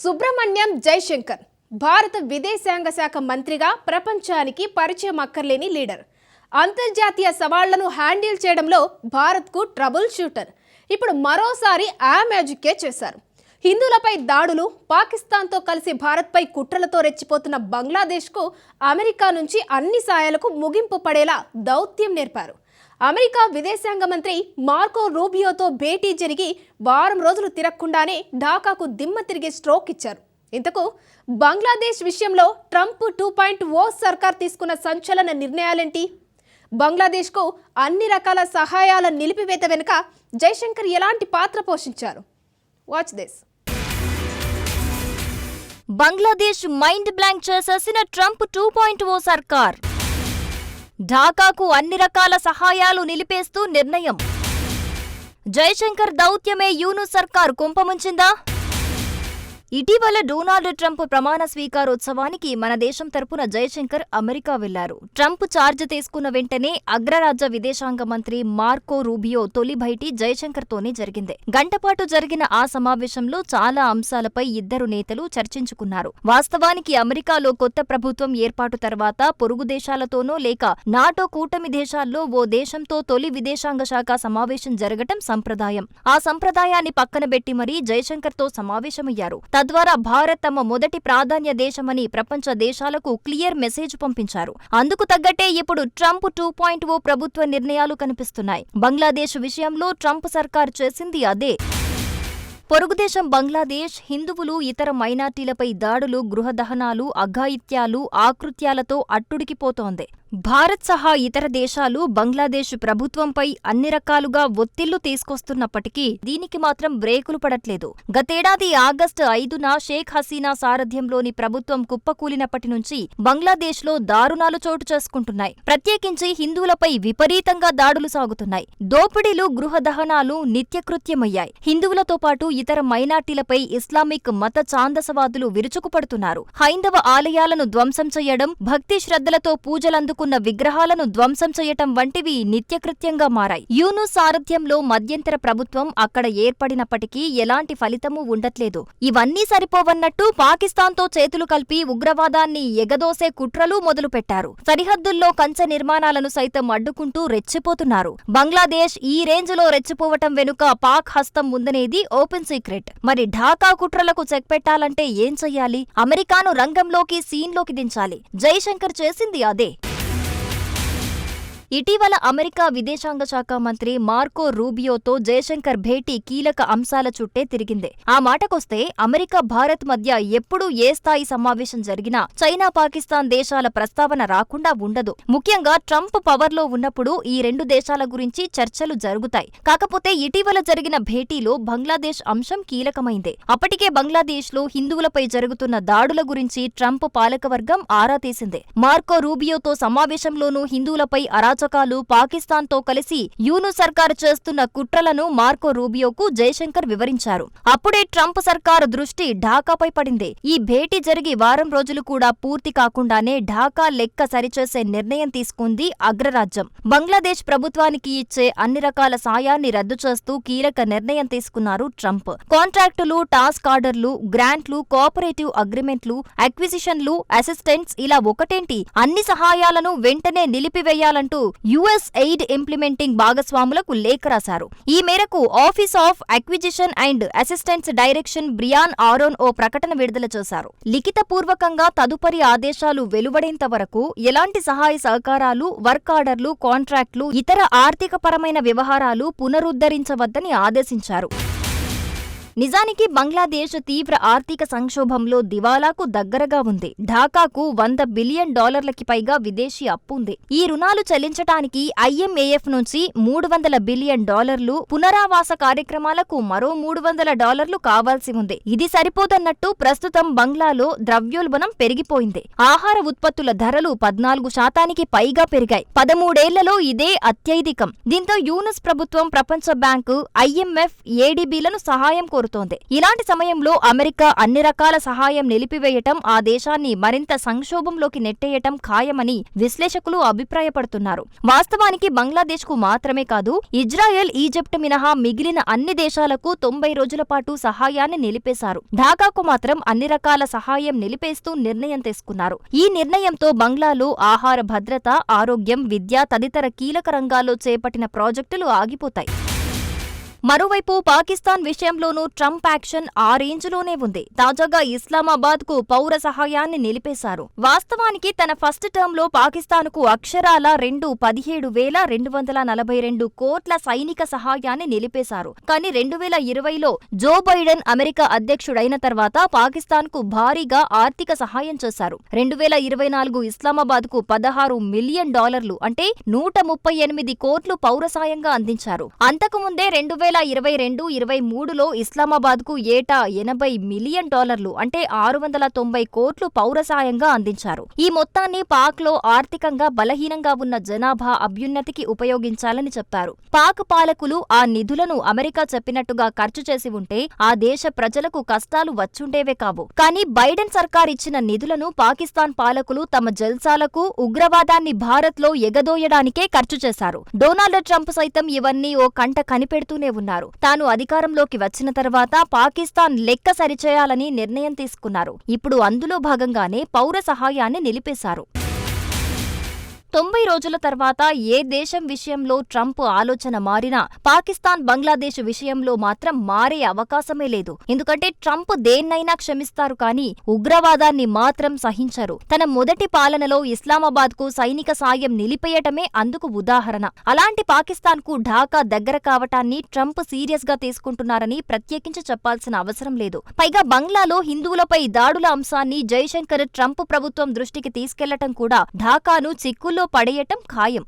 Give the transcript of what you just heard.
సుబ్రహ్మణ్యం జైశంకర్ భారత విదేశాంగ శాఖ మంత్రిగా ప్రపంచానికి పరిచయం అక్కర్లేని లీడర్. అంతర్జాతీయ సవాళ్లను హ్యాండిల్ చేయడంలో భారత్కు ట్రబుల్ షూటర్. ఇప్పుడు మరోసారి ఆ మ్యాజిక్కే చేశారు. హిందువులపై దాడులు, పాకిస్తాన్తో కలిసి భారత్పై కుట్రలతో రెచ్చిపోతున్న బంగ్లాదేశ్కు అమెరికా నుంచి అన్ని సాయాలకు ముగింపు పడేలా దౌత్యం నేర్పారు. అమెరికా విదేశాంగ మంత్రి మార్కో రూబియోతో భేటీ జరిగి వారం రోజులు తిరగకుండానే ఢాకాకు దిమ్మ తిరిగే స్ట్రోక్ ఇచ్చారు. ఇంతకు బంగ్లాదేశ్ విషయంలో ట్రంప్ 2.0 సర్కార్ తీసుకున్న సంచలన నిర్ణయాలేంటి? బంగ్లాదేశ్కు అన్ని రకాల సహాయాల నిలిపివేత వెనుక జైశంకర్ ఎలాంటి పాత్ర పోషించారు? Watch this. Bangladesh mind blank చేసేసిన ట్రంప్ 2.0 సర్కార్. ఢాకాకు అన్ని రకాల సహాయాలు నిలిపేస్తూ నిర్ణయం. జైశంకర్ దౌత్యమే యూనూస్ సర్కార్ కుంపముంచిందా? ఇటీవల డొనాల్డ్ ట్రంప్ ప్రమాణ స్వీకారోత్సవానికి మన దేశం తరపున జైశంకర్ అమెరికా వెళ్లారు. ట్రంప్ ఛార్జ్ తీసుకున్న వెంటనే అగ్రరాజ్య విదేశాంగ మంత్రి మార్కో రూబియో తొలి భేటీ జైశంకర్తోనే జరిగింది. గంటపాటు జరిగిన ఆ సమావేశంలో చాలా అంశాలపై ఇద్దరు నేతలు చర్చించుకున్నారు. వాస్తవానికి అమెరికాలో కొత్త ప్రభుత్వం ఏర్పాటు తర్వాత పొరుగు దేశాలతోనో లేక నాటో కూటమి దేశాల్లో ఓ దేశంతో తొలి విదేశాంగ శాఖ సమావేశం జరగటం సంప్రదాయం. ఆ సంప్రదాయాన్ని పక్కనబెట్టి మరీ జైశంకర్తో సమావేశమయ్యారు. తద్వారా భారత్ తమ మొదటి ప్రాధాన్య దేశమని ప్రపంచ దేశాలకు క్లియర్ మెసేజ్ పంపించారు. అందుకు తగ్గట్టే ఇప్పుడు ట్రంప్ 2.0 ప్రభుత్వ నిర్ణయాలు కనిపిస్తున్నాయి. బంగ్లాదేశ్ విషయంలో ట్రంప్ సర్కార్ చేసింది అదే. పొరుగుదేశం బంగ్లాదేశ్ హిందువులు, ఇతర మైనార్టీలపై దాడులు, గృహ దహనాలు, అఘాయిత్యాలు, ఆకృత్యాలతో అట్టుడికిపోతోంది. భారత్ సహా ఇతర దేశాలు బంగ్లాదేశ్ ప్రభుత్వంపై అన్ని రకాలుగా ఒత్తిళ్లు తీసుకొస్తున్నప్పటికీ దీనికి మాత్రం బ్రేకులు పడట్లేదు. గతేడాది ఆగస్టు 5న షేక్ హసీనా సారథ్యంలోని ప్రభుత్వం కుప్పకూలినప్పటి నుంచి బంగ్లాదేశ్లో దారుణాలు చోటు చేసుకుంటున్నాయి. ప్రత్యేకించి హిందువులపై విపరీతంగా దాడులు సాగుతున్నాయి. దోపిడీలు, గృహ దహనాలు నిత్యకృత్యమయ్యాయి. హిందువులతో పాటు ఇతర మైనార్టీలపై ఇస్లామిక్ మత ఛాందసవాదులు విరుచుకుపడుతున్నారు. హైందవ ఆలయాలను ధ్వంసం చేయడం, భక్తి శ్రద్ధలతో పూజలందుకున్న విగ్రహాలను ధ్వంసం చేయటం వంటివి నిత్యకృత్యంగా మారాయి. యూనూస్ సారథ్యంలో మధ్యంతర ప్రభుత్వం అక్కడ ఏర్పడినప్పటికీ ఎలాంటి ఫలితమూ ఉండట్లేదు. ఇవన్నీ సరిపోవన్నట్టు పాకిస్తాన్తో చేతులు కలిపి ఉగ్రవాదాన్ని ఎగదోసే కుట్రలు మొదలుపెట్టారు. సరిహద్దుల్లో కంచె నిర్మాణాలను సైతం అడ్డుకుంటూ రెచ్చిపోతున్నారు. బంగ్లాదేశ్ ఈ రేంజ్లో రెచ్చిపోవటం వెనుక పాక్ హస్తం ఉందనేది ఓపెన్ సీక్రెట్. మరి ఢాకా కుట్రలకు చెక్ పెట్టాలంటే ఏం చెయ్యాలి? అమెరికాను రంగంలోకి, సీన్లోకి దించాలి. జైశంకర్ చేసింది అదే. ఇటీవల అమెరికా విదేశాంగ శాఖ మంత్రి మార్కో రూబియోతో జైశంకర్ భేటీ కీలక అంశాల చుట్టే తిరిగింది. ఆ మాటకొస్తే అమెరికా భారత్ మధ్య ఎప్పుడు ఏ స్థాయి సమావేశం జరిగినా చైనా, పాకిస్తాన్ దేశాల ప్రస్తావన రాకుండా ఉండదు. ముఖ్యంగా ట్రంప్ పవర్లో ఉన్నప్పుడు ఈ రెండు దేశాల గురించి చర్చలు జరుగుతాయి. కాకపోతే ఇటీవల జరిగిన భేటీలో బంగ్లాదేశ్ అంశం కీలకమైంది. అప్పటికే బంగ్లాదేశ్లో హిందువులపై జరుగుతున్న దాడుల గురించి ట్రంప్ పాలకవర్గం ఆరా తీసింది. మార్కో రూబియోతో సమావేశంలోనూ హిందువులపై అరాచకాలు, పాకిస్తాన్తో కలిసి యూనూస్ సర్కారు చేస్తున్న కుట్రలను మార్కో రూబియోకు జైశంకర్ వివరించారు. అప్పుడే ట్రంప్ సర్కారు దృష్టి ఢాకాపై పడింది. ఈ భేటీ జరిగి వారం రోజులు కూడా పూర్తి కాకుండానే ఢాకా లెక్క సరిచేసే నిర్ణయం తీసుకుంది అగ్రరాజ్యం. బంగ్లాదేశ్ ప్రభుత్వానికి ఇచ్చే అన్ని రకాల సాయాన్ని రద్దు చేస్తూ కీలక నిర్ణయం తీసుకున్నారు ట్రంప్. కాంట్రాక్టులు, టాస్క్ ఆర్డర్లు, గ్రాంట్లు, కోఆపరేటివ్ అగ్రిమెంట్లు, అక్విజిషన్లు, అసిస్టెంట్స్ ఇలా ఒకటేంటి అన్ని సహాయాలను వెంటనే నిలిపివేయాలంటూ యుఎస్ ఎయిడ్ ఇంప్లిమెంటింగ్ భాగస్వాములకు లేఖ రాశారు. ఈ మేరకు office of acquisition and assistance direction Brian Aaron ఓ ప్రకటన విడుదల చేశారు. లిఖితపూర్వకంగా తదుపరి ఆదేశాలు వెలువడేంత వరకు ఎలాంటి సహాయ సహకారాలు, వర్క్ ఆర్డర్లు, కాంట్రాక్టులు, ఇతర ఆర్థికపరమైన వ్యవహారాలు పునరుద్ధరించవద్దని ఆదేశించారు. నిజానికి బంగ్లాదేశ్ తీవ్ర ఆర్థిక సంక్షోభంలో దివాలాకు దగ్గరగా ఉంది. ఢాకాకు $100 బిలియన్ పైగా విదేశీ అప్పు ఉంది. ఈ రుణాలు చెల్లించటానికి IMF నుంచి $300 బిలియన్, పునరావాస కార్యక్రమాలకు మరో $300 కావాల్సి ఉంది. ఇది సరిపోదన్నట్టు ప్రస్తుతం బంగ్లాలో ద్రవ్యోల్బణం పెరిగిపోయింది. ఆహార ఉత్పత్తుల ధరలు 14% పైగా పెరిగాయి. 13 ఏళ్లలో ఇదే అత్యధికం. దీంతో యూనస్ ప్రభుత్వం, ప్రపంచ బ్యాంకు, IMF, ADBలను సహాయం కోరుతోంది. ఇలాంటి సమయంలో అమెరికా అన్ని రకాల సహాయం నిలిపివేయటం ఆ దేశాన్ని మరింత సంక్షోభంలోకి నెట్టేయటం ఖాయమని విశ్లేషకులు అభిప్రాయపడుతున్నారు. వాస్తవానికి బంగ్లాదేశ్కు మాత్రమే కాదు, ఇజ్రాయెల్, ఈజిప్ట్ మినహా మిగిలిన అన్ని దేశాలకు 90 రోజుల పాటు సహాయాన్ని నిలిపేశారు. ఢాకాకు మాత్రం అన్ని రకాల సహాయం నిలిపేస్తూ నిర్ణయం తీసుకున్నారు. ఈ నిర్ణయంతో బంగ్లాలో ఆహార భద్రత, ఆరోగ్యం, విద్య తదితర కీలక రంగాల్లో చేపట్టిన ప్రాజెక్టులు ఆగిపోతాయి. మరోవైపు పాకిస్తాన్ విషయంలోనూ ట్రంప్ యాక్షన్ ఆ రేంజ్లోనే ఉంది. తాజాగా ఇస్లామాబాద్ కు పౌర సహాయాన్ని నిలిపేశారు. వాస్తవానికి తన ఫస్ట్ టర్మ్ లో పాకిస్తాన్కు అక్షరాల 17,242 కోట్ల సైనిక సహాయాన్ని నిలిపేశారు. కానీ 2020లో జో బైడెన్ అమెరికా అధ్యక్షుడైన తర్వాత పాకిస్తాన్కు భారీగా ఆర్థిక సహాయం చేశారు. 2024 ఇస్లామాబాద్ కు $16 మిలియన్ అంటే 138 కోట్లు పౌర సాయంగా అందించారు. అంతకుముందే 2022-23లో ఇస్లామాబాద్ కు ఏటా $80 మిలియన్ అంటే 690 కోట్లు పౌర సాయంగా అందించారు. ఈ మొత్తాన్ని పాక్ లో ఆర్థికంగా బలహీనంగా ఉన్న జనాభా అభ్యున్నతికి ఉపయోగించాలని చెప్పారు. పాక్ పాలకులు ఆ నిధులను అమెరికా చెప్పినట్టుగా ఖర్చు చేసి ఉంటే ఆ దేశ ప్రజలకు కష్టాలు వచ్చుండేవే కావు. కానీ బైడెన్ సర్కార్ ఇచ్చిన నిధులను పాకిస్తాన్ పాలకులు తమ జల్సాలకు, ఉగ్రవాదాన్ని భారత్ లో ఎగదోయడానికే ఖర్చు చేశారు. డొనాల్డ్ ట్రంప్ సైతం ఇవన్నీ ఓ కంట కనిపెడుతూనే ఉన్నారు. తాను అధికారంలోకి వచ్చిన తర్వాత పాకిస్తాన్ లెక్క సరిచేయాలని నిర్ణయం తీసుకున్నారు. ఇప్పుడు అందులో భాగంగానే పౌర సహాయాన్ని నిలిపేశారు. 90 రోజుల తర్వాత ఏ దేశం విషయంలో ట్రంప్ ఆలోచన మారినా పాకిస్తాన్, బంగ్లాదేశ్ విషయంలో మాత్రం మారే అవకాశమే లేదు. ఎందుకంటే ట్రంప్ దేన్నైనా క్షమిస్తారు కానీ ఉగ్రవాదాన్ని మాత్రం సహించరు. తన మొదటి పాలనలో ఇస్లామాబాద్ కు సైనిక సాయం నిలిపేయటమే అందుకు ఉదాహరణ. అలాంటి పాకిస్తాన్ కు ఢాకా దగ్గర కావటాన్ని ట్రంప్ సీరియస్ గా తీసుకుంటున్నారని ప్రత్యేకించి చెప్పాల్సిన అవసరం లేదు. పైగా బంగ్లాలో హిందువులపై దాడుల అంశాన్ని జైశంకర్ ట్రంప్ ప్రభుత్వం దృష్టికి తీసుకెళ్లటం కూడా ఢాకాను చిక్కుల్లో పడేయటం ఖాయం.